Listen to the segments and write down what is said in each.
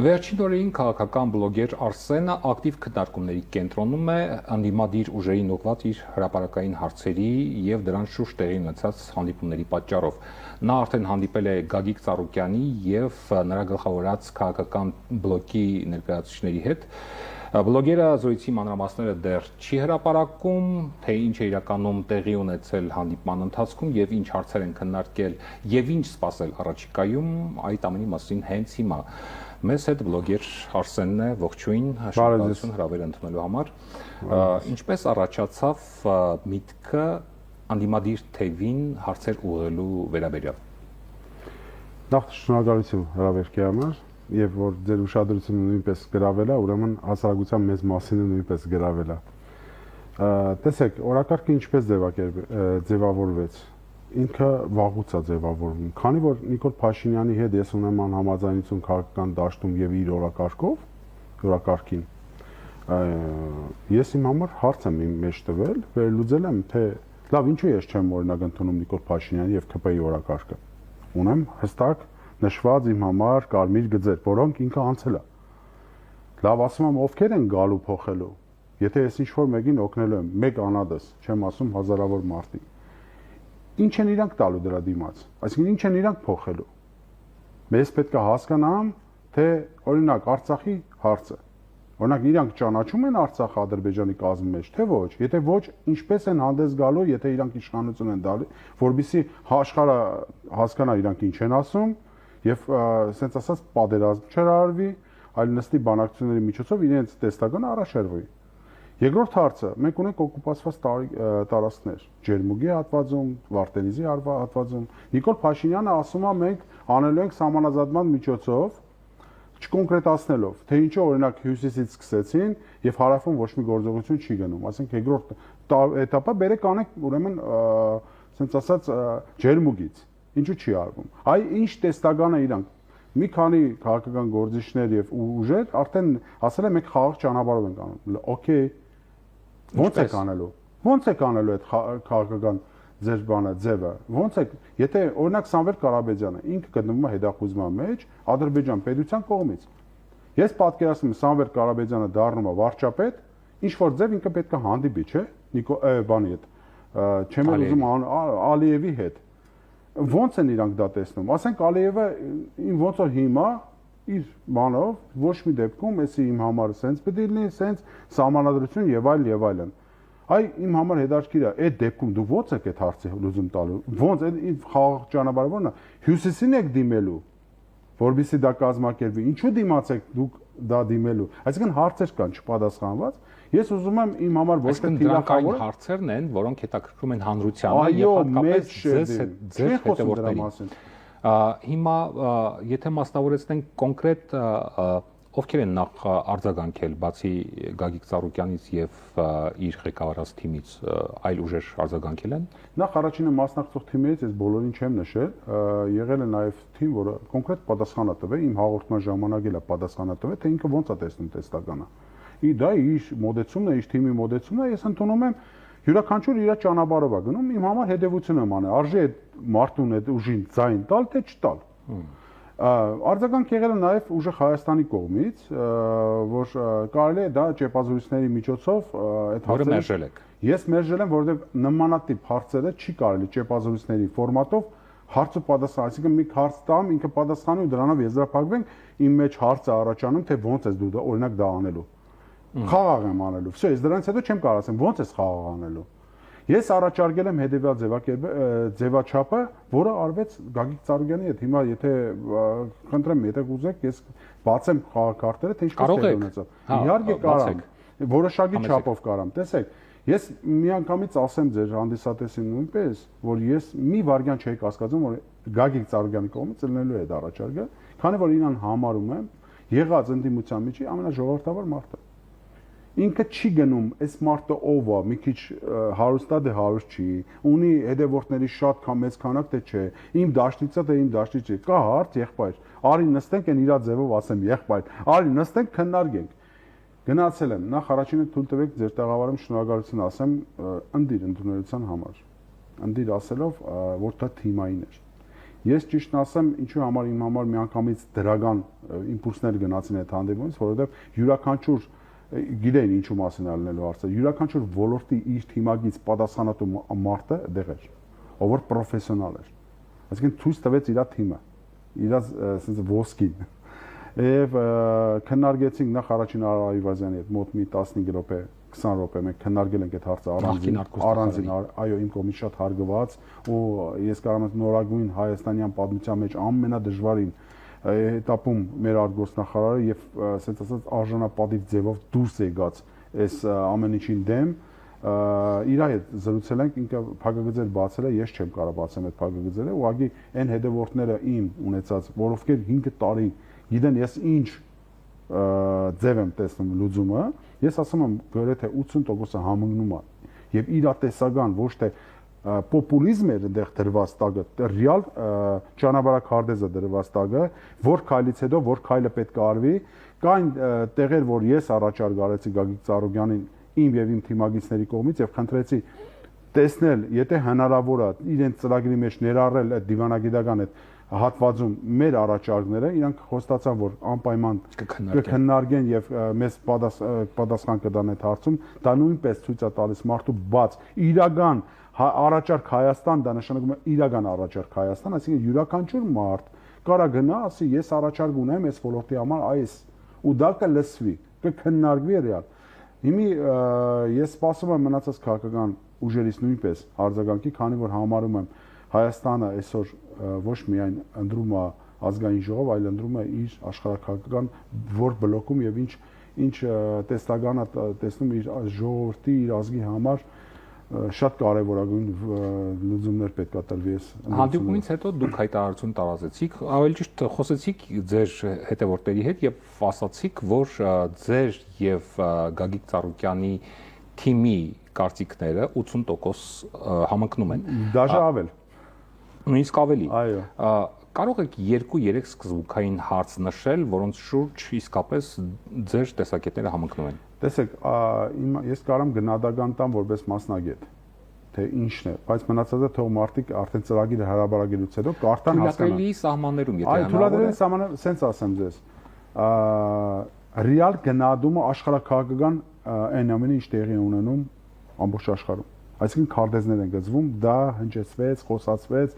Վերջին օրերին քաղաքական բլոգեր Արսենը ակտիվ քննարկումների կենտրոնում է անդիմադիր ուժերին ուղղված իր հրապարակային հարցերի եւ դրան շուրջ տեղի ունեցած հանդիպումների պատճառով։ Նա արդեն հանդիպել է Գագիկ Ծառուկյանի եւ նրա գլխավորած քաղաքական բլոկի ներկայացուցիչների հետ։ Բլոգերը զրույցի մանրամասները դեռ չի հրապարակում, թե ինչ է իրականում տեղի ունեցել հանդիպման ընթացքում եւ ինչ հարցեր են քննարկել եւ ինչ սպասել առաջիկայում, այդ ամենի մասին հենց հիմա մեզ հետ բլոգեր Արսենն է, ողջույն, շնորհակալություն հրավերը ընդունելու համար։ Ինչպես առաջացավ միտքը անդիմադիր թևին հարցեր ուղղելու վերաբերյալ։ Նախ շնորհակալություն հրավերքի համար եւ որ ձեր ուշադրությունը նույնպես գրավել է, ուրեմն հասարակության մեծ մասինը նույնպես գրավել է։ Տեսեք, օրակարգը ինչպես ձևավորվեց։ Ինքը վաղուց է ձևավորվում, քանի որ Նիկոլ Փաշինյանի հետ ես ունեմ համաձայնություն քաղաքական դաշտում եւ իր օրակարգին, ես իմ համար հարց եմ իմ մեջ տվել, վերլուծել եմ, թե լավ, ինչու ես չեմ օրինակ ընդունում Նիկոլ Փաշինյանի եւ ՔՊ-ի օրակարգը։ Ունեմ հստակ նշված իմ համար կարմիր գծեր, որոնք ինքը անցել է։ Լավ, ասում եմ, ովքեր են գալու փոխելու։ Եթե ես ինչ-որ մեկին օգնելու եմ, մեկ անհատս, չեմ ասում հազարավոր մարդի։ Ինչ են իրանք տալու դրա դիմաց, այսինքն ինչ են իրանք փոխելու։ Մեզ պետք է հասկանամ, թե օրինակ Արցախի հարցը, օրինակ իրանք ճանաչում են Արցախը Ադրբեջանի կազմի մեջ, թե ոչ, եթե ոչ, ինչպես են հանդես գալու, եթե իրանք իշխանություն են տալի, որովհետեւ աշխարհը հասկանա իրանք ինչ են ասում եւ ասենց ասած պատերազմ չարարվի, այլ նստի բանակցությունների միջոցով իրենց տեստականը առաջարվի։ Երկրորդ հարցը, մենք ունենք օկուպացված տարածքներ, Ջերմուգի հատվածում, Վարդենիզի հատվածում։ Նիկոլ Փաշինյանը ասում է, մենք անելու ենք սահմանազատման միջոցով, չկոնկրետացնելով, թե ինչու օրինակ հյուսիսից սկսեցին եւ հարավում ոչ մի գործողություն չի գնում։ Ասենք երկրորդ этаպը բերեք անենք ուրեմն ասենց ասած Ջերմուգից։ Ինչու չի արվում։ Այ ինչ տեստականը իրանք մի քանի քաղաքական գործիչներ եւ ուժեր արդեն ասել են մենք խաղաղ ճանապարհով ենք անում։ Okay, ո՞նց եք անելու։ Ո՞նց եք անելու այդ քաղաքական ձեր բանը ձևը։ Ո՞նց եք, եթե օրինակ Սամվել Կարապետյանը ինքը գտնվում է հետախուզման մեջ Ադրբեջան պետության կողմից։ Ես պատկերացնում եմ Սամվել Կարապետյանը դառնում է վարչապետ, ինչ որ ձև ինքը պետք է հանդիպի, չէ՞։ Բանի հետ։ Չեմ ուզում Ալիևի հետ։ Ոնց են իրանք դա տեսնում։ Ասենք Ալիևը ոնց որ հիմա իր բանով ոչ մի դեպքում էսի իմ համար սենց պետք է լինի, սենց սահմանադրություն եւ այլն։ Այ իմ համար հետաքրքիր է, այդ դեպքում դու ո՞նց եք այդ հարցի լուծում տալու։ Ո՞նց այդ խաղաղ ճանապարհը ո՞րն է։ Հյուսիսին եք դիմելու, որովհետեւ դա կազմակերպվի։ Ինչու դիմացեք դուք դա դիմելու։ Այսինքն հարցեր կան չպատասխանված։ Ես ուզում եմ իմ համար ոչ թե թիրախավոր հարցերն են, որոնք հետաքրքրում են հանրությանը եւ հատկապես ձեր հետևորդներին։ Հիմա եթե մասնավորեցնենք կոնկրետ ովքեր են նախ արձագանքել բացի Գագիկ Ծառուկյանից եւ իր ղեկավարած թիմից այլ ուժեր արձագանքել են։ Նախ առաջինը մասնակցող թիմից ես բոլորին չեմ նշել, եղել է նաեւ թիմ, որը կոնկրետ պատասխան է տվել, իմ հաղորդման ժամանակ էլ է պատասխան տվել, թե ինքը ոնց է տեսնում տեստականը։ Դա իր մոդեցումն է, իր թիմի մոդեցումն է, ես ընդունում եմ յուրաքանչյուր իր ճանապարհով է գնում, իմ համար հետևություն եմ անում, արժի այդ մարդուն այդ ուժին ձայն տալ, թե չտալ։ Արձագանք եղել է նաև ուժեղ Հայաստանի կողմից, որ կարելի է դա ճեպազորիչների միջոցով այդ հարցերը մերժել եք։ Ես մերժել եմ, որովհետև նմանատիպ հարցերը չի կարելի ճեպազորիչների ֆորմատով հարց ու պատասխան, այսինքն մի հարց տամ, ինքը պատասխանի ու դրանով եզրափակվենք, իմ մեջ հարցը առաջանում, թե ոնց ես դու օրինակ դա անելու։ Խաղաղ եմ անելու։ Всё, ես դրանից հետո չեմ կարող ասեմ ոնց ես խաղաղ անելու։ Ես առաջարկել եմ հետեւյալ ձևաչափը, որը արվեց Գագիկ Ծառուկյանի հետ։ Հիմա եթե խնդրեմ, եթե ուզեք, ես բացեմ խաղակարտերը, թե ինչպես տեղի ունեցավ։ Իհարկե կարամ, որոշակի չափով կարամ։ Տեսեք, ես միանգամից ասեմ ձեր հանդիսատեսին նույնպես, որ ես մի վարքյան չէի կասկածում, որ Գագիկ Ծառուկյանի կողմից ելնելու է այդ առաջարկը, քանի որ իրան համարում եմ եղած ընդդիմության միջի ամենաժողովրդավոր մարդը։ Ինքը չի գնում, այս մարդը ով է, մի քիչ հարուստ է, դե հարուստ չի, ունի հետևորդների շատ մեծ քանակ, թե չէ, իմ դաշտից է, թե իմ դաշտից չի, կա հարց, եղբայր, արի նստենք են իրա ձևով ասեմ, եղբայր, արի նստենք քննարկենք։ Գնացել եմ, նախ առաջինը թույլ տվեք ձեր տեղավարում շնորհակալություն ասեմ ընդդիր ընդունելության համար, ընդդիր ասելով, որ դա թիմային էր։ Ես ճիշտն ասեմ, ինչու համար իմ համար միանգամից դրական իմպուլսներ գնացին այդ հանդիպումից, որովհետև յուրաքանչյուր գիտեին ինչու մասին է լինելու հարցը, յուրաքանչյուր ոլորտի իր թիմագից պատասխանատու մարդը դեղ էր, ով որ պրոֆեսիոնալ էր։ Այսինքն ցույց տվեց իր թիմը, իր ասենց ոսկին։ Եվ քննարկեցինք նախ առաջին Արայվազյանի հետ մոտ մի 15 րոպե 20 րոպե մենք քննարկել ենք այդ հարցը առանձին, այո, իմ կողմից շատ հարգված ու ես կարող եմ նորագույն հայաստանյան պատմության մեջ ամենադժվարին этаպում մեր արտգործնախարարը եւ ասենց ասած արժանապատիվ ձևով դուրս եկած այս ամեն ինչին դեմ իր հետ զրուցել ենք, ինքը փակագծեր բացել է, ես չեմ կարող բացեմ այդ փակագծերը, ուղղակի այն հետևորդները իմ ունեցած, որովհետեւ 5 տարի գիտեն ես ինչ ձև եմ տեսնում լուծումը, ես ասում եմ գրեթե 80%-ը համընկնում է եւ իրատեսական ոչ թե պոպուլիզմ էր այնտեղ դրված տակը, ռեալ ճանապարհակարդեզը դրված տակը, որ քայլից հետո որ քայլը պետք է արվի, կային տեղեր, որ ես առաջարկ արեցի Գագիկ Ծառուկյանին իմ եւ իմ թիմագիցների կողմից եւ խնդրեցի տեսնել, եթե հնարավոր է իրենց ծրագրի մեջ ներառել այդ դիվանագիտական այդ հատվածում մեր առաջարկները, իրանք խոստացան, որ անպայման կքննարկեն եւ մեզ պատասխան կտան այդ հարցում, դա նույնպես ցույց է տալիս մարդու բաց իրական առաջարկ Հայաստան, դա նշանակում է իրական առաջարկ Հայաստան, այսինքն յուրաքանչյուր մարդ կարա գնա, ասի ես առաջարկ ունեմ այս ոլորտի համար այս ու դա կլսվի, կքննարկվի ռեալ։ Հիմի ես սպասում եմ մնացած քաղաքական ուժերից նույնպես արձագանքի, քանի որ համարում եմ Հայաստանը այսօր ոչ միայն ընտրում է ազգային ժողով, այլ ընտրում է իր աշխարհակաղակական որ բլոկում եւ ինչ տեստական է տեսնում իր ժողովրդի, իր ազգի համար շատ կարևորագույն լուծումներ պետք է տրվի այս հանդիպումից հետո դուք հայտարարություն տարածեցիք, ավելի ճիշտ խոսեցիք ձեր հետևորդների հետ եւ ասացիք, որ ձեր եւ Գագիկ Ծառուկյանի թիմի կարծիքները 80% համընկնում են։ Դաժե ավել։ Նույնիսկ ավելի։ Այո։ Կարող եք 2-3 սկզբունքային հարց նշել, որոնց շուրջ իսկապես ձեր տեսակետները համընկնում են։ Տեսեք, ես կարող եմ գնահատական տամ որպես մասնագետ, թե ինչն է, բայց մնացածը թող մարդիկ արդեն ծրագիրը հրաբարագելուց հետո կարդան հասկանան։ Թույլատրելի սահմաններում, եթե այո, թույլատրելի սահմանները, սենց ասեմ ձեզ, ռեալ գնահատումը աշխարհակաղակական այն ամենը ինչ տեղի է ունենում ամբողջ աշխարհում։ Այսինքն քարտեզներ են գծվում, դա հնչեցվեց, խոսացվեց,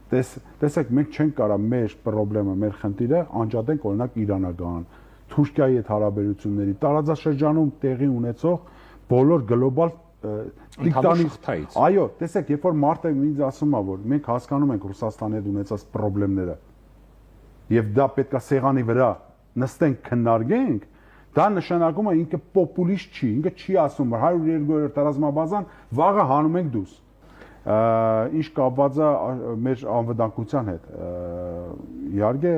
տեսեք, մենք չենք կարող մեր խնդրեմը, մեր խնդիրը անջատենք օրինակ իրանական, Թուրքիայի հետ հարաբերությունների, տարածաշրջանում տեղի ունեցող բոլոր գլոբալ տիկտանից։ Այո, տեսեք, երբ որ մարդը ինձ ասում է, որ մենք հասկանում ենք Ռուսաստանի հետ ունեցած խնդիրները, եւ դա պետքա սեղանի վրա նստենք քննարկենք, դա նշանակում է ինքը պոպուլիստ չի, ինքը չի ասում, որ 102-րդ ռազմաբազան վաղը հանում ենք դուս։ Ինչ կապված է մեր անվտանգության հետ։ Իհարկե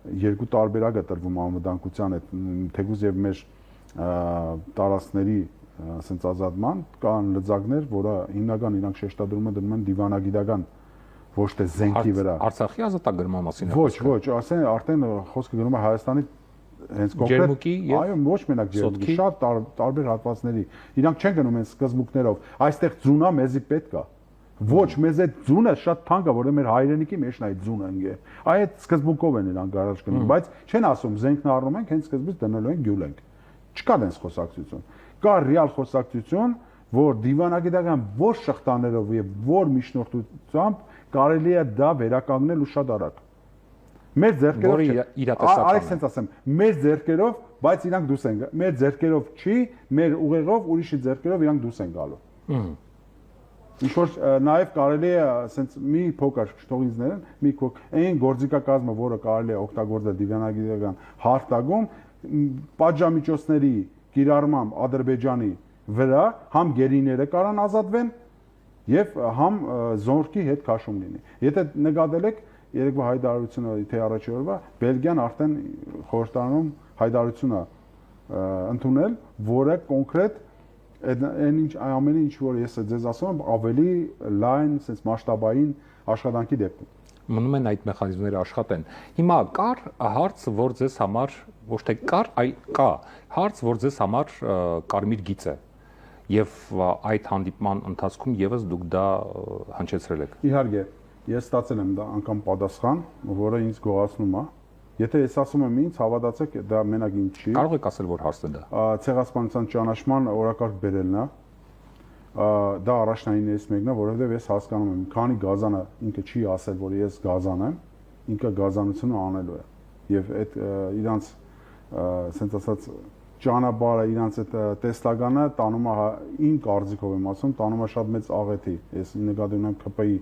երկու տարբերակ է տրվում անվտանգության հետ, թեկուզ եւ մեր տարածքների ասենց ազատման կան լծակներ, որը հիմնական իրանք շեշտադրում են դիվանագիտական ոչ թե զենքի վրա։ Արցախի ազատագրման մասին է։ Ոչ, ասեն արդեն խոսքը գնում է Հայաստանի հենց կոնկրետ, այո, ոչ մենակ ջերմուկի, շատ տարբեր հատվածների։ Իրանք չեն գնում այն սկզբունքներով։ Այստեղ ձունա մեզի պետք է։ Ոչ, մեզ այդ ձունը շատ թանկ է, որը մեր հայրենիքի մեջն է այդ ձունը ընկե։ Այդ սկզբունքով են իրանք առաջ գնում, բայց չեն ասում զենքն առնում ենք, հենց սկզբից դնելու ենք գյուլ ենք։ Չկա դենց խոսակցություն։ Կա ռեալ խոսակցություն, որ դիվանագիտական որ շղթաներով եւ որ միջնորդությամբ կարելի է դա վերականգնել ու շատ արագ։ Մեր ձեռքերով արեք sense ասեմ, մեր ձեռքերով, բայց իրանք դուրս են գա։ Մեր ձեռքերով չի, մեր ուղեղով ուրիշի ձեռքերով իրանք դուրս են գալու։ Ինչ որ նաև կարելի է sense մի փոքր շտողինձներն, մի այն գործիքակազմը, որը կարելի է օգտագործել դիվանագիտական հարթակում, պատժամիջոցների կիրառմամբ Ադրբեջանի վրա համ գերիները կարան ազատվեն եւ համ զորքի հետ քաշում լինի։ Եթե նկատել եք երեկվա հայտարարությունը թե առաջի օրվա Բելգիան արդեն խորհրդարանում հայտարարություն է ընդունել, որը կոնկրետ այն ինչ ամենը ինչ որ ես ձեզ ասում եմ ավելի լայն, sense մասշտաբային աշխատանքի դեպքում մնում են այդ մեխանիզմները աշխատեն։ Հիմա կար հարց, որ ձեզ համար ոչ թե կար, այլ կա հարց, որ ձեզ համար կարմիր գիծ է եւ այդ հանդիպման ընթացքում եւս դուք դա հնչեցրել եք։ Իհարկե, ես ստացել եմ դա անգամ պատասխան, որը ինձ գոհացնում է։ Եթե ես ասում եմ ինձ, հավատացեք, դա մենակ ինձ չի։ Կարող եք ասել, որ հարցն է դա։ Ցեղասպանության ճանաչման օրակարգ բերելն է։ Դա առաջնայիններից մեկն է, որովհետև ես հասկանում եմ, քանի Գազանը ինքը չի ասել, որ ես Գազան եմ, ինքը Գազանությունը անելու է։ Եվ այդ իրանց ասենց ասած ճանապարհը, իրանց այդ տեսլականը տանում է իմ կարծիքով եմ ասում, տանում է շատ մեծ աղեթի։ Ես նկատի ունեմ ԿՊ-ի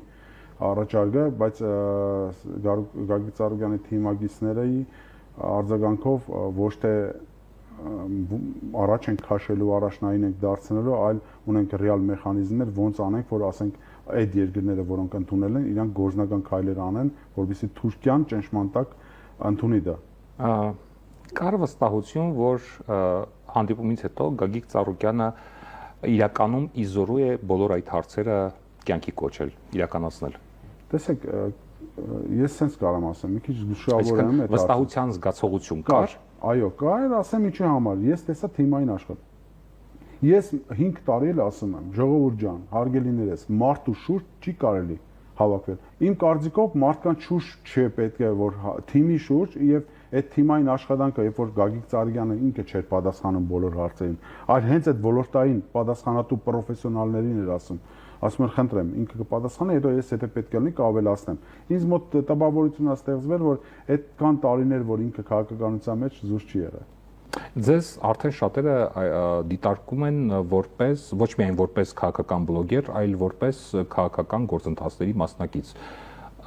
առաջարկը, բայց Գագիկ Ծառուկյանի թիմագիծների արձագանքով ոչ թե առաջ ենք քաշելու, առաջնային ենք դարձնելու, այլ ունենք ռեալ մեխանիզմներ, ոնց անենք, որ ասենք այդ երկրները, որոնք ընդունել են, իրանք գործնական քայլեր անեն, որովհետեւ Թուրքիան ճնշման տակ ընդունի դա։ Կար վստահություն, որ հանդիպումից հետո Գագիկ Ծառուկյանը իրականում իզորու է բոլոր այդ հարցերը կյանքի կոչել, իրականացնել։ Տեսեք, ես sense կարամ ասեմ, մի քիչ զգուշավոր եմ այդ վստահության զգացողություն կար։ Այո, կար, ասեմ ինչի համար, ես տեսա թիմային աշխատում։ Ես 5 տարի էլ ասում եմ, ժողովուրդ ջան, հարգելիներս, մարդու շուրջ չի կարելի հավաքվել։ Իմ կարծիքով մարդկանց շուրջ չէ պետք է որ թիմի շուրջ եւ այդ թիմային աշխատանքը, երբ որ Գագիկ Ծառուկյանը ինքը չէր պատասխանում բոլոր հարցերին, այլ հենց այդ ոլորտային պատասխանատու պրոֆեսիոնալներին էր ասում եմ խնդրեմ, ինքը կպատասխանի, հետո ես եթե պետք է լինի կավելացնեմ։ Ինձ մոտ տպավորություն է ստեղծվել, որ այդքան տարիներ, որ ինքը քաղաքականության մեջ զուր չի եղել։ Ձեզ արդեն շատերը դիտարկում են որպես ոչ միայն որպես քաղաքական բլոգեր, այլ որպես քաղաքական գործընթացների մասնակից։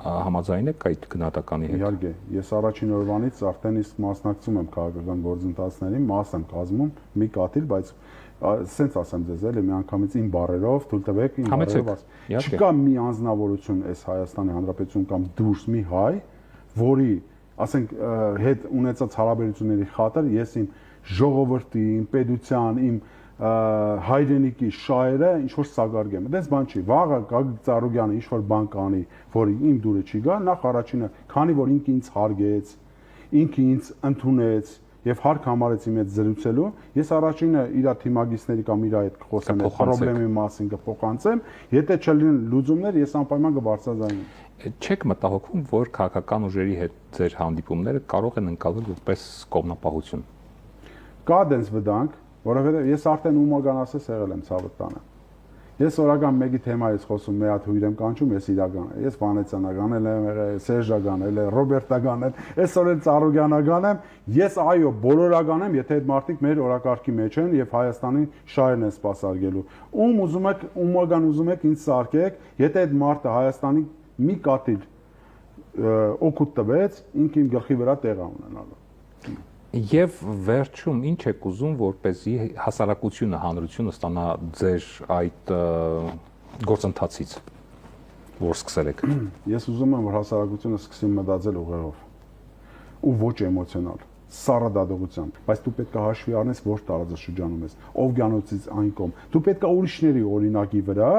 Համաձայն եք այդ գնահատականի հետ։ Իհարկե, ես առաջին օրվանից արդեն իսկ մասնակցում եմ քաղաքական գործընթացներին, մաս եմ կազմում, մի կաթիլ, բայց սենց ասեմ ձեզ, էլի մի անգամից իմ բառերով, թույլ տվեք իմ բառերով չկա մի անձնավորություն այս Հայաստանի Հանրապետություն կամ դուրս մի հայ, որի ասենք հետ ունեցած հարաբերությունների խաթր ես իմ ժողովրդի, իմ պետության, իմ հայրենիքի շահերը ինչ որ սակարգեմ։ Այդպես բան չի։ Վաղը Գագիկ Ծառուկյանը ինչ որ բան կանի, որ իմ դուրը չի գա, նախ առաջինը, քանի որ ինքը ինձ հարգեց, ինքը ինձ ընդունեց եւ հարկ համարեց իմ հետ զրուցելու, ես առաջինը իր թիմագիծների կամ իր այդ խոսեմ խնդրի մասին կփոխանցեմ, եթե չլինեն լուծումներ, ես անպայման կբարձրաձայնեմ։ Չեք մտահոգվում, որ քաղաքական ուժերի հետ ձեր հանդիպումները կարող են ընկալվել որպես կողմնապահություն։ Կա դենց վտանգ, որովհետև ես արդեն ումագան ասես եղել եմ ցավոտ տանը։ Ես օրական մեկի թեմայից խոսում, մի հատ հույր եմ կանչում, ես իրական եմ։ Ես Վանեցյանական եմ եղել, Սերժական եմ, Ռոբերտական եմ, այսօր էլ Ծառուկյանական եմ։ Ես այո, բոլորական եմ, եթե այդ մարդիկ մեր օրակարգի մեջ են եւ Հայաստանի շահերն են սպասարկելու։ Ում ուզում եք, ումագան ուզում եք ինձ սարքեք, եթե այդ մարդը Հայաստանի մի կաթիլ օգուտ տվեց, ինքը իմ գլխի վրա տեղ ունենալու։ Եվ վերջում ինչ եք ուզում, որպեսզի հասարակությունը, հանրությունը ստանա ձեր այդ գործընթացից, որ սկսել եք։ Ես ուզում եմ, որ հասարակությունը սկսի մտածել ուղեղով ու ոչ էմոցիոնալ, սառադատողությամբ, բայց դու պետք է հաշվի առնես, որ տարածաշրջանում ես, օվկիանոսից այն կողմ։ Դու պետք է ուրիշների օրինակի վրա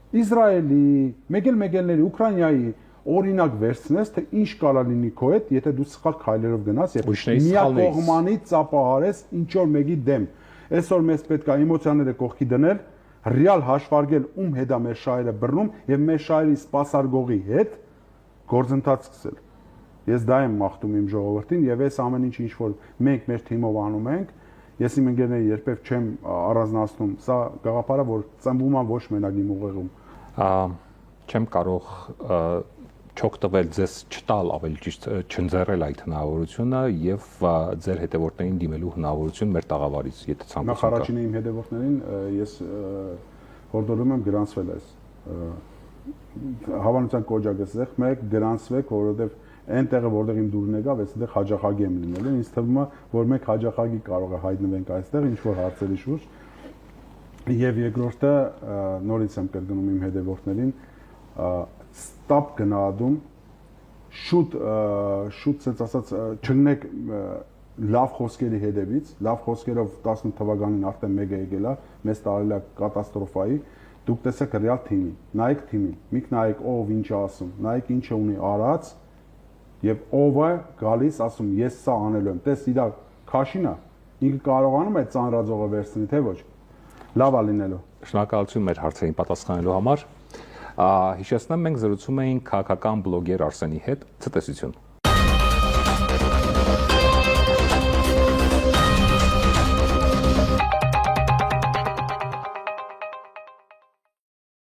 Իսրայելի, մեկ-ելների, Ուկրաինայի օրինակ վերցնես, թե ինչ կարա լինի քո հետ, եթե դու սխալ քայլերով գնաս եւ միակողմանից ծափահարես ինչ որ մեկի դեմ։ Այսօր մեզ պետք է էմոցիաները կողքի դնել, ռեալ հաշվարկել ում հետ է մեր շահերը բռնում եւ մեր շահերի սպասարկողի հետ գործընթաց սկսել։ Ես դա եմ մաղթում իմ ժողովրդին եւ այս ամեն ինչ որ մենք մեր թիմով անում ենք, ես իմ ընկերների երբեք չեմ առանձնացնում։ Սա գաղափարը, որ ծնվում է ոչ մենակ իմ ուղեղում։ Չեմ կարող չօգտվել ձեզ չտալ ավելի ճիշտ չընձեռել այդ հնարավորությունը եւ ձեր հետևորդներին դիմելու հնարավորություն մեր տաղավարից, եթե ցանկություն կա։ Նախ առաջինը իմ հետևորդներին ես հորդորում եմ գրանցվել այս հավանության կոճակը սեղմեք, գրանցվեք, որովհետեւ այնտեղը որտեղ իմ դուրն եկավ, այստեղ հաջախագի եմ լինելու։ Ինձ թվում է, որ մենք հաջախագի կարող է հայտնվենք այստեղ ինչ որ հարցերի շուրջ։ Եվ երկրորդը նորից եմ կրկնում իմ հետևորդներին ստապ գնահատում շուտ ցած ասած չլինեք լավ խոսքերի հետևից, լավ խոսքերով 18 թվականին արդեն մեկը եկել է, մեզ տարել է կատաստրոֆայի, դուք տեսեք ռեալ թիմի, նայեք թիմին, միք նայեք ով ինչ է ասում, նայեք ինչ է ունի արած եւ ով է գալիս ասում ես սա անելու եմ, տես իր քաշինա, ինքը կարողանում է ծանրաձողը վերցնի, թե ոչ։ Լավ է լինելու։ Շնորհակալություն մեր հարցերին պատասխանելու համար։ Հիշեցնեմ, մենք զրուցում էինք քաղաքական բլոգեր Արսենի հետ։ Ցտեսություն։